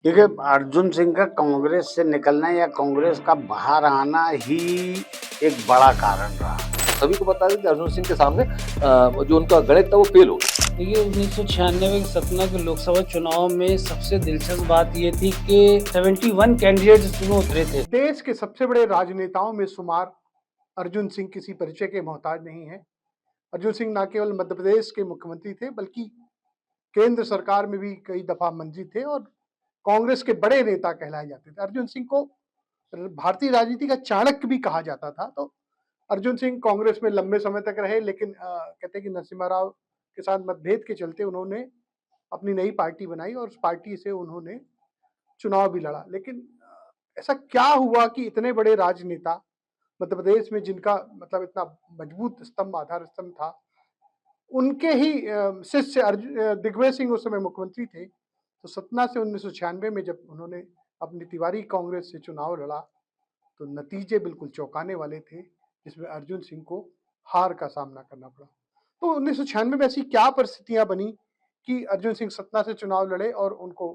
देखिए, अर्जुन सिंह का कांग्रेस से निकलना या कांग्रेस का बाहर आना ही एक बड़ा कारण रहा। सभी को बता दें कि अर्जुन सिंह के सामने जो उनका गणित था वो फेल हो गया। देखिए 1996 के सतना के लोकसभा चुनाव में सबसे दिलचस्प बात ये थी कि 71 कैंडिडेट इसमें उतरे थे। देश के सबसे बड़े राजनेताओं में शुमार अर्जुन सिंह किसी परिचय के मोहताज नहीं है। अर्जुन सिंह न केवल मध्य प्रदेश के मुख्यमंत्री थे बल्कि केंद्र सरकार में भी कई दफा मंत्री थे और कांग्रेस के बड़े नेता कहलाए जाते थे। अर्जुन सिंह को भारतीय राजनीति का चाणक्य भी कहा जाता था। तो अर्जुन सिंह कांग्रेस में लंबे समय तक रहे, लेकिन कहते हैं कि नरसिम्हा राव के साथ मतभेद के चलते उन्होंने अपनी नई पार्टी बनाई और उस पार्टी से उन्होंने चुनाव भी लड़ा। लेकिन ऐसा क्या हुआ कि इतने बड़े राजनेता मध्य प्रदेश में, जिनका मतलब इतना मजबूत स्तंभ, आधार स्तंभ था, उनके ही शिष्य दिग्विजय सिंह उस समय मुख्यमंत्री थे। तो सतना से 1996 में जब उन्होंने अपनी तिवारी कांग्रेस से चुनाव लड़ा तो नतीजे बिल्कुल चौंकाने वाले थे, जिसमें अर्जुन सिंह को हार का सामना करना पड़ा। तो 1996 में ऐसी क्या परिस्थितियां बनी कि अर्जुन सिंह सतना से चुनाव लड़े और उनको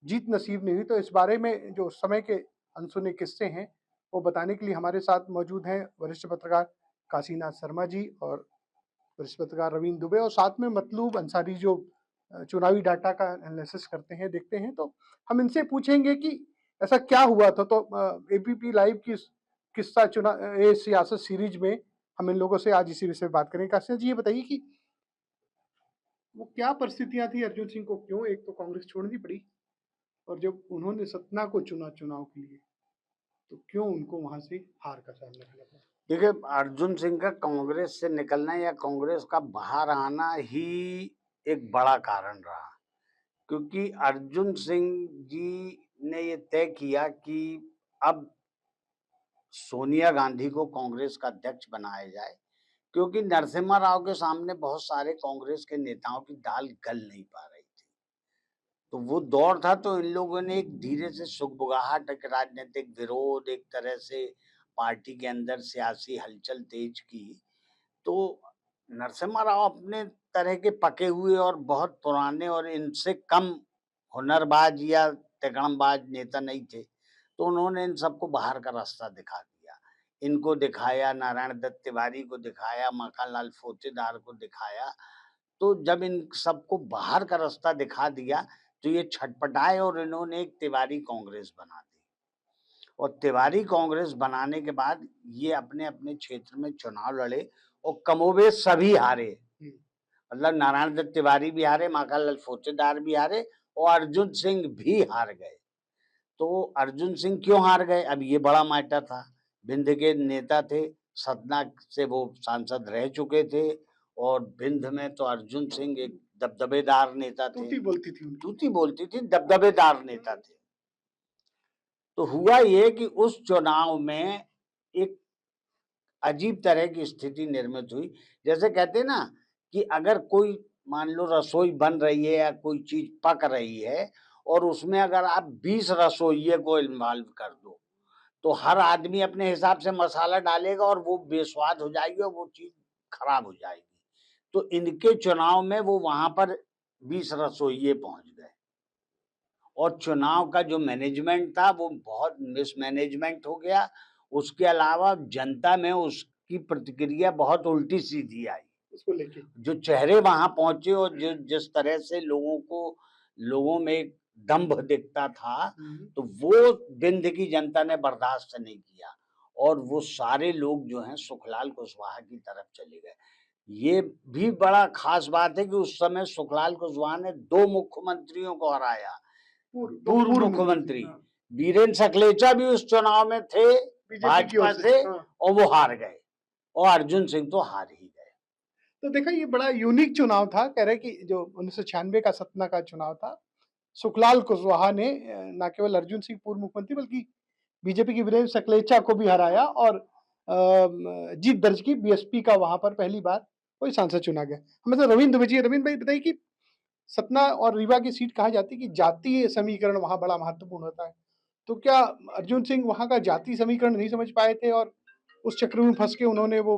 जीत नसीब नहीं हुई? तो इस बारे में जो समय के अनसुने किस्से हैं, वो बताने के लिए हमारे साथ मौजूद हैं वरिष्ठ पत्रकार काशीनाथ शर्मा जी और वरिष्ठ पत्रकार रवीन दुबे, और साथ में मतलूब अंसारी जो चुनावी डाटा का एनालिसिस करते हैं, देखते हैं। तो हम इनसे पूछेंगे कि ऐसा क्या हुआ था। तो एबीपी लाइव की किस्सा चुना ये सियासत सीरीज में हम इन लोगों से आज इसी विषय पे बात करेंगे। काशीनाथ जी, ये बताइए कि वो क्या परिस्थितियां थी, अर्जुन सिंह को क्यों एक तो कांग्रेस छोड़नी पड़ी, और जब उन्होंने सतना को चुना चुनाव के लिए तो क्यों उनको वहां से हार का सामना करना पड़ा? देखिए, अर्जुन सिंह का कांग्रेस से निकलना या कांग्रेस का बाहर आना ही एक बड़ा कारण रहा। क्योंकि अर्जुन सिंह जी ने ये तय किया कि अब सोनिया गांधी को कांग्रेस का अध्यक्ष बनाया जाए, क्योंकि नरसिम्हा राव के सामने बहुत सारे कांग्रेस के नेताओं की दाल गल नहीं पा रही थी। तो वो दौर था, तो इन लोगों ने एक धीरे से सुगबुगाहट, एक राजनीतिक विरोध, एक तरह से पार्टी के अंदर सियासी हलचल तेज की। तो नरसिम्हा राव अपने तरह के पके हुए और बहुत पुराने और इनसे कम हुनरबाज या तिकड़मबाज नेता नहीं थे। तो उन्होंने इन सबको बाहर का रास्ता दिखा दिया। इनको दिखाया, नारायण दत्त तिवारी को दिखाया, माखनलाल फोतेदार को दिखाया। तो जब इन सबको बाहर का रास्ता दिखा दिया, तो ये छटपटाए और इन्होंने एक तिवारी कांग्रेस बना दी। और तिवारी कांग्रेस बनाने के बाद ये अपने-अपने क्षेत्र में चुनाव लड़े और कमोबेश सभी हारे। मतलब नारायण दत्त तिवारी भी हारे, माखनलाल फोतेदार भी हारे और अर्जुन सिंह भी हार गए। तो अर्जुन सिंह क्यों हार गए? अब ये बड़ा मैटर था। विंध्य के नेता थे, सतना से वो सांसद रह चुके थे और विंध्य में तो अर्जुन सिंह एक दबदबेदार नेता थे। तूती बोलती थी उनकी। तूती बोलती थी, दबदबेदार नेता थे। तो हुआ ये कि उस चुनाव में एक अजीब तरह की स्थिति निर्मित हुई। जैसे कहते हैं ना कि अगर कोई, मान लो रसोई बन रही है या कोई चीज़ पक रही है और उसमें अगर आप 20 रसोइये को इन्वॉल्व कर दो, तो हर आदमी अपने हिसाब से मसाला डालेगा और वो बेस्वाद हो जाएगी और वो चीज़ खराब हो जाएगी। तो इनके चुनाव में वो वहाँ पर 20 रसोइये पहुँच गए और चुनाव का जो मैनेजमेंट था वो बहुत मिसमैनेजमेंट हो गया। उसके अलावा जनता में उसकी प्रतिक्रिया बहुत उल्टी-सीधी आई। उसको लेके जो चेहरे वहाँ पहुँचे और जिस तरह से लोगों में एक दंभ दिखता था, तो वो विंध्य की जनता ने बर्दाश्त नहीं किया और वो सारे लोग जो हैं सुखलाल कुशवाहा की तरफ चले गए। ये भी बड़ा ख़ास बात है कि उस समय सुखलाल कुशवाहा ने 2 मुख्यमंत्रियों को हराया। पूर्व मुख्यमंत्री वीरेंद्र सकलेचा भी उस चुनाव में थे बीजेपी की भाजपा ओर से, हाँ। और वो हार गए और अर्जुन सिंह तो हार ही गए। तो देखा, ये बड़ा यूनिक चुनाव था। कह रहे कि जो 1996 का सतना का चुनाव था, सुखलाल कुशवाहा ने न केवल अर्जुन सिंह पूर्व मुख्यमंत्री बल्कि बीजेपी के वीरेंद्र सकलेचा को भी हराया और जीत दर्ज की। बीएसपी का वहां पर पहली बार कोई सांसद चुना गया। हमें तो रवीन दुबे जी, रवीन भाई बताइए कि सतना और रीवा की सीट कहा जाती है कि जातीय समीकरण वहां बड़ा महत्वपूर्ण होता है। तो क्या अर्जुन सिंह वहां का जाति समीकरण नहीं समझ पाए थे और उस चक्र में फंस के उन्होंने वो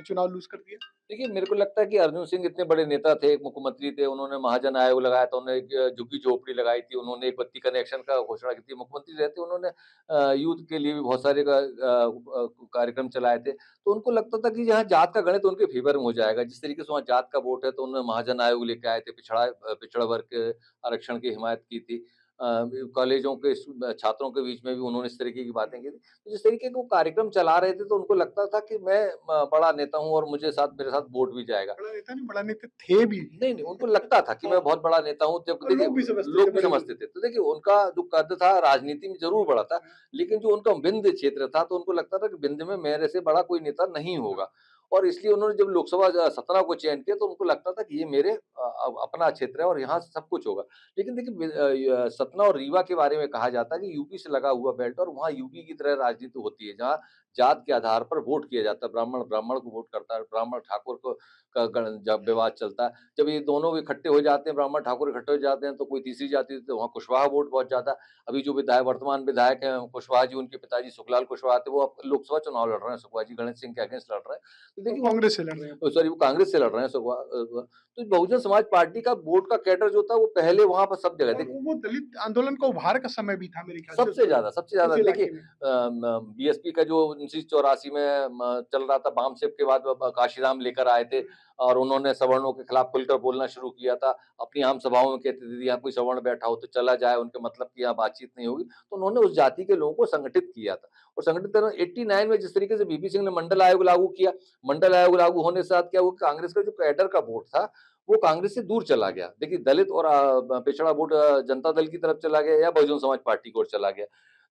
चुनाव लूज कर दिया। देखिए, मेरे को लगता है कि अर्जुन सिंह इतने बड़े नेता थे, एक मुख्यमंत्री थे, उन्होंने महाजन आयोग लगाया था, उन्होंने एक झुग्गी-झोपड़ी लगाई थी, उन्होंने एक बत्ती कनेक्शन का घोषणा की थी, मुख्यमंत्री रहते उन्होंने यूथ के लिए भी बहुत सारे कार्यक्रम चलाए थे। तो उनको लगता था कि जहाँ जात का गणित उनके फेवर में हो जाएगा, जिस तरीके से वहाँ जात का वोट है, तो उन्होंने महाजन आयोग लेके आए थे, पिछड़ा वर्ग के आरक्षण की हिमायत की थी। कॉलेजों के छात्रों के बीच में भी उन्होंने इस तरीके की बातें की थी। तो जिस तरीके के वो कार्यक्रम चला रहे थे, तो उनको लगता था कि मैं बड़ा नेता हूँ और मेरे साथ वोट भी जाएगा। बड़ा नेता नहीं, बड़ा नेता थे भी। नहीं, उनको लगता था कि मैं बहुत बड़ा नेता हूँ। जब और देखिए लोग भी समझते थे लोग भी बड़े समझते थे। तो देखिए उनका जो कद था राजनीति में ज़रूर बड़ा था, लेकिन जो उनका विंध्य क्षेत्र था, तो उनको लगता था कि विंध्य में मेरे से बड़ा कोई नेता नहीं होगा। और इसलिए उन्होंने जब लोकसभा सतना को चयन किया, तो उनको लगता था कि ये मेरे अपना क्षेत्र है और यहाँ से सब कुछ होगा। लेकिन देखिए सतना और रीवा के बारे में कहा जाता है कि यूपी से लगा हुआ बेल्ट और वहाँ यूपी की तरह राजनीति होती है, जहाँ जात के आधार पर वोट किया जाता है। ब्राह्मण ब्राह्मण को वोट करता है, ब्राह्मण ठाकुर को का गण जब विवाद चलता है। जब ये दोनों इकट्ठे हो जाते हैं, ब्राह्मण ठाकुर इकट्ठे हो जाते हैं, तो कोई तीसरी जाति तो वहाँ कुशवाहा वोट पहुँच जाता है। अभी जो वर्तमान विधायक हैं कुशवाहा जी, उनके पिताजी सुखलाल कुशवाहा थे, वो अब लोकसभा चुनाव लड़ रहे हैं, सुखवाहा जी गणेश सिंह के अगेंस्ट लड़ रहे हैं। तो देखिए कांग्रेस से लड़ रहे हैं। सॉरी वो कांग्रेस से लड़ रहे हैं तो बहुजन समाज पार्टी का वोट का कैडर जो था वो पहले वहाँ पर सब जगह और देखिए वो दलित आंदोलन का उभार का समय भी था मेरे ख्याल से। सबसे ज्यादा उस देखिए इलाके में। बीएसपी का जो 1984 में चल रहा था बामसेप के बाद काशीराम लेकर आए थे और उन्होंने सवर्णों के खिलाफ खुलकर बोलना शुरू किया था। अपनी आम सभाओं में कहते थे यहाँ कोई सवर्ण बैठा हो तो चला जाए, उनके मतलब की यहाँ बातचीत नहीं होगी। तो उन्होंने उस जाति के लोगों को संगठित किया था और संगठित करना 89 में जिस तरीके से बीपी सिंह ने मंडल आयोग लागू किया, मंडल आयोग लागू होने के साथ क्या हुआ, कांग्रेस का जो कैडर का वोट था वो कांग्रेस से दूर चला गया। देखिए दलित और पिछड़ा वोट जनता दल की तरफ चला गया या बहुजन समाज पार्टी की ओर चला गया,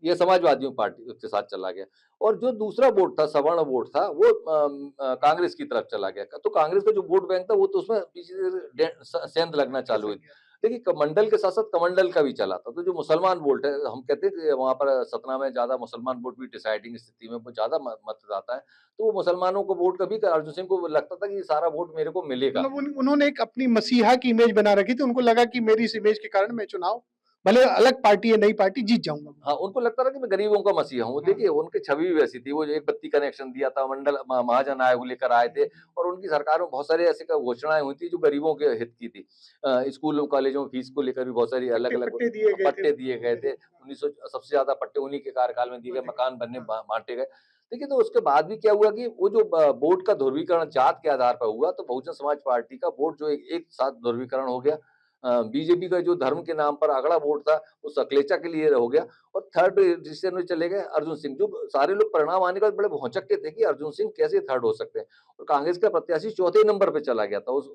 ये समाजवादियों पार्टी के साथ चला गया। और जो दूसरा वोट था, सवर्ण वोट था, वो कांग्रेस की तरफ चला गया। तो कांग्रेस का जो वोट बैंक था वो तो उसमें पीछे से सेंध लगना चालू हुई। देखिए मंडल के साथ साथ कमंडल का भी चला था। तो जो मुसलमान वोट है, हम कहते हैं कि वहाँ पर सतना में ज्यादा मुसलमान वोट भी डिसाइडिंग स्थिति में ज्यादा मतदाता है, तो वो मुसलमानों को वोट कभी अर्जुन सिंह को लगता था कि ये सारा वोट मेरे को मिलेगा। मतलब उन्होंने एक अपनी मसीहा की इमेज बना रखी थी, उनको लगा कि मेरी इस इमेज के कारण मैं चुनाव, भले अलग पार्टी है नई पार्टी, जीत जाऊंगा। हाँ, उनको लगता था कि मैं गरीबों का मसीहा हूँ। देखिए उनकी छवि भी वैसी थी, वो जो एक बत्ती कनेक्शन दिया था, महाजन आयोग लेकर आए थे और उनकी सरकार में बहुत सारी ऐसी घोषणाएं हुई थी जो गरीबों के हित की थी। स्कूलों कॉलेजों में फीस को लेकर भी बहुत सारी अलग-अलग पट्टे दिए गए थे। 1900 सबसे ज्यादा पट्टे उन्हीं के कार्यकाल में दिए गए, मकान बनने बांटे गए। देखिए तो उसके बाद भी क्या हुआ कि वो जो वोट का ध्रुवीकरण जात के आधार पर हुआ, तो बहुजन समाज पार्टी का वोट जो एक साथ ध्रुवीकरण हो गया। बीजेपी का जो धर्म के नाम पर अगड़ा वोट था वो सकलेचा के लिए हो गया और थर्ड पोजीशन में चले गए अर्जुन सिंह। जो सारे लोग परिणाम आने के बाद बड़े भौचक्के थे कि अर्जुन सिंह कैसे थर्ड हो सकते हैं और कांग्रेस का प्रत्याशी चौथे नंबर पे चला गया था। उस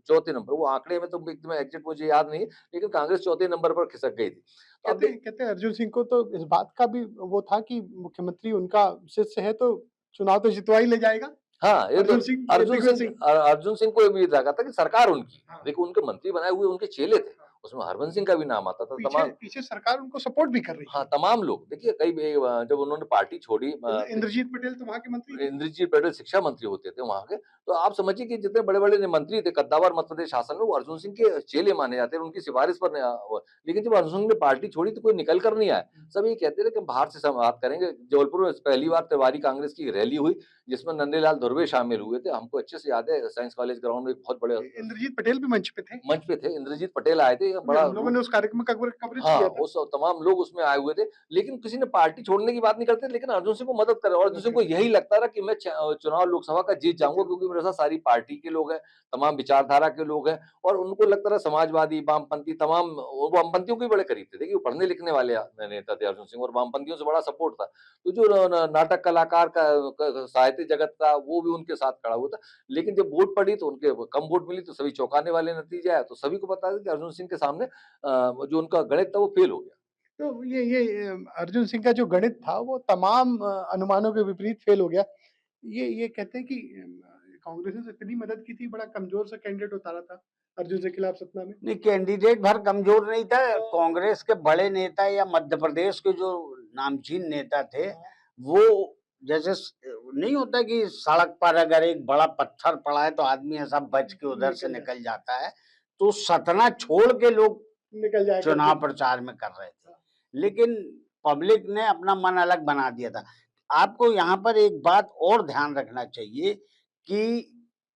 चौथे नंबर, वो आंकड़े में तो एकदम एग्जैक्ट मुझे याद नहीं, लेकिन कांग्रेस चौथे नंबर पर खिसक गई थी। तो अब कहते हैं अर्जुन सिंह को तो इस बात का भी वो था कि मुख्यमंत्री उनका शिष्य है तो चुनाव तो जितवा ही ले जाएगा। हाँ, ये तो अर्जुन सिंह अर्जुन सिंह को ये भी लगा था कि सरकार उनकी, हाँ। देखो उनके मंत्री बनाए हुए उनके चेले थे, उसमें हरबंस सिंह का भी नाम आता था। तमाम पीछे सरकार उनको सपोर्ट भी कर रही है। हाँ, तमाम लोग देखिए जब उन्होंने पार्टी छोड़ी इंद्रजीत पटेल तो वहाँ के मंत्री थे। इंद्रजीत पटेल शिक्षा मंत्री होते थे वहाँ के, तो आप समझिए कि जितने बड़े-बड़े मंत्री थे कद्दावर मध्य प्रदेश शासन में, वो अर्जुन सिंह के चेले माने जाते हैं, उनकी सिफारिश पर लेकिन जब अर्जुन सिंह ने पार्टी छोड़ी तो कोई निकल कर नहीं आया। सब ये कहते थे कि बाहर से बात करेंगे। जबलपुर में पहली बार तिवारी कांग्रेस की रैली हुई जिसमें नंदीलाल धुर्वे शामिल हुए थे। हमको अच्छे से याद है, साइंस कॉलेज ग्राउंड में बहुत बड़े इंद्रजीत पटेल भी मंच पे थे। इंद्रजीत पटेल आए थे, बड़ा हम लोगों ने उस कार्यक्रम का कवरेज हाँ, किया था। उस तमाम लोग उसमें आए हुए थे, लेकिन किसी ने पार्टी छोड़ने की बात नहीं करते, लेकिन अर्जुन सिंह को मदद करे और अर्जुन सिंह को यही लगता था कि मैं चुनाव लोकसभा का जीत जाऊंगा क्योंकि मेरे साथ सारी पार्टी के लोग हैं, तमाम विचारधारा के लोग हैं और उनको लगता था समाजवादी, वामपंथी, तमाम वो वामपंथियों के बड़े करीब थे। देखिए वो पढ़ने लिखने वाले नेता थे अर्जुन सिंह और वामपंथियों से बड़ा सपोर्ट था। तो जो नाटक कलाकार का साहित्य जगत था वो भी उनके साथ खड़ा हुआ था। लेकिन जब वोट पड़ी तो उनके कम वोट मिली तो सभी चौंकाने वाले नतीजे आए। तो सभी को पता है कि अर्जुन सिंह के सामने जो उनका गणित था वो फेल हो गया। तो ये अर्जुन सिंह का जो गणित था वो तमाम अनुमानों के विपरीत फेल हो गया। ये कहते हैं कि कांग्रेस ने इतनी मदद की थी, बड़ा कमजोर सा कैंडिडेट उतारा था अर्जुन के खिलाफ सतना में। नहीं, कैंडिडेट भर कमजोर नहीं था। कांग्रेस के बड़े नेता या मध्य प्रदेश के जो नामचीन नेता थे, वो जैसे नहीं होता कि सड़क पर अगर एक बड़ा पत्थर पड़ा है तो आदमी ऐसा बच के उधर से निकल जाता है, तो सतना छोड़ के लोग निकल जाएगा चुनाव प्रचार में कर रहे थे। लेकिन पब्लिक ने अपना मन अलग बना दिया था। आपको यहाँ पर एक बात और ध्यान रखना चाहिए कि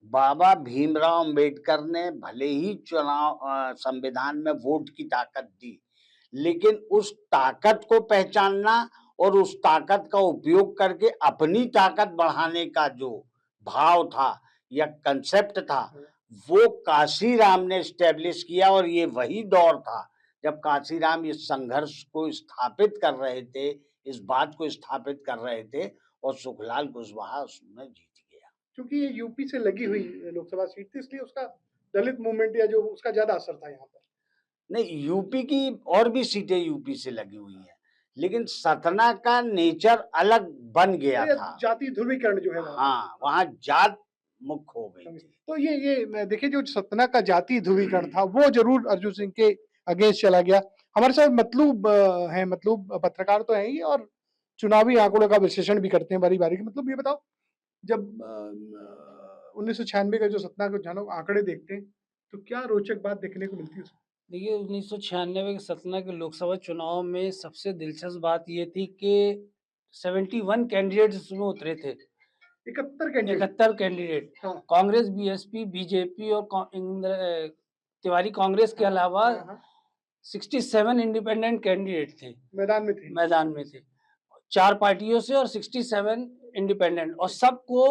बाबा भीमराव अंबेडकर ने भले ही संविधान में वोट की ताकत दी, लेकिन उस ताकत को पहचानना और उस ताकत का उपयोग करके अपनी ताकत बढ़ाने का जो भाव था या कंसेप्ट था, वो काशीराम ने स्टैब्लिश किया। और ये वही दौर था जब काशीराम इस संघर्ष को स्थापित कर रहे थे, इस बात को स्थापित कर रहे थे, और सुखलाल कुशवाहा उसमें जीत गया। क्योंकि ये यूपी से लगी हुई लोकसभा सीट थी, इसलिए उसका दलित मूवमेंट या जो उसका ज्यादा असर था यहाँ पर। नहीं, यूपी की और भी सीटें यूपी से लगी हुई हैं, लेकिन सतना का नेचर अलग बन गया ये था। जाति ध्रुवीकरण जो है हाँ, वहाँ जात मुख्य हो गई थी। तो ये देखिए, जो सतना का जाति ध्रुवीकरण था वो जरूर अर्जुन सिंह के अगेंस्ट चला गया। हमारे साथ मतलूब पत्रकार तो है ही, और चुनावी आंकड़ों का विश्लेषण भी करते हैं बारी बारी। मतलब ये बताओ, जब 1996 का जो सतना के जनों आंकड़े देखते हैं तो क्या रोचक बात देखने को मिलती है उसमें? देखिए 1996 के सतना के लोकसभा चुनाव में सबसे दिलचस्प बात ये थी कि 71 कैंडिडेट्स उसमें उतरे थे। 71 कैंडिडेट। 71 कैंडिडेट, हाँ। कांग्रेस, बीएसपी, बीजेपी और तिवारी कांग्रेस के अलावा हाँ, हाँ। 67 इंडिपेंडेंट कैंडिडेट थे, मैदान में थे। 4 पार्टियों से और 67 इंडिपेंडेंट, और सबको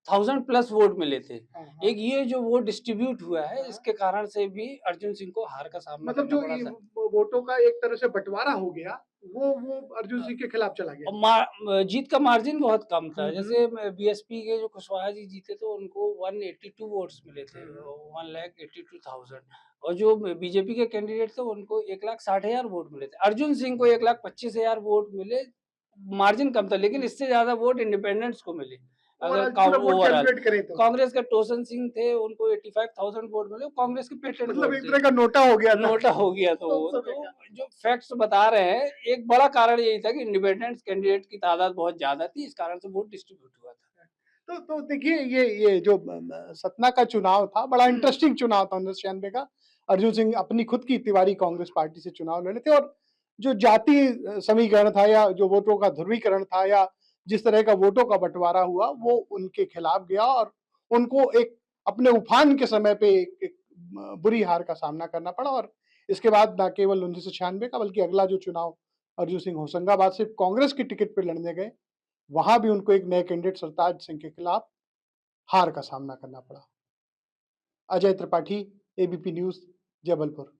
1000+ वोट मिले थे। हाँ, हाँ। एक ये जो वोट डिस्ट्रीब्यूट हुआ है, इसके कारण से भी अर्जुन सिंह को हार का सामना मतलब करना जो पड़ा ये था। वोटों का एक तरह से बंटवारा हो गया, वो अर्जुन सिंह के खिलाफ चला गया। और जीत का मार्जिन बहुत कम था। हम्म। जैसे बीएसपी के जो कुशवाहा जी जीते तो उनको 182 वोट्स मिले थे, 1,82,000, और जो बीजेपी के कैंडिडेट थे उनको 1,60,000 वोट मिले थे। अर्जुन सिंह को 1,25,000 वोट मिले, मार्जिन कम था, लेकिन इससे ज्यादा वोट इंडिपेंडेंट्स को मिले। अगर ओवरऑल कांग्रेस के टोसन सिंह थे, उनको 85,000 वोट मिले, कांग्रेस के पेटेंट मतलब एक तरह का नोटा हो गया था। नोटा हो गया। तो जो फैक्ट्स बता रहे हैं, एक बड़ा कारण यही था कि इंडिपेंडेंट कैंडिडेट की तादाद बहुत ज्यादा थी, इस कारण से वोट डिस्ट्रीब्यूट हुआ था। तो देखिए, ये जो सतना का चुनाव था, बड़ा इंटरेस्टिंग चुनाव था 1996 का। अर्जुन सिंह अपनी खुद की तिवारी कांग्रेस पार्टी से चुनाव लड़े थे, और जो जाति समीकरण था या जो वोटों का ध्रुवीकरण था या जिस तरह का वोटों का बंटवारा हुआ, वो उनके खिलाफ गया, और उनको एक अपने उफान के समय पे एक बुरी हार का सामना करना पड़ा। और इसके बाद न केवल 1996 का, बल्कि अगला जो चुनाव अर्जुन सिंह होशंगाबाद से कांग्रेस की टिकट पर लड़ने गए, वहां भी उनको एक नए कैंडिडेट सरताज सिंह के खिलाफ हार का सामना करना पड़ा। Ajay Tripathi, ABP news, Jabalpur.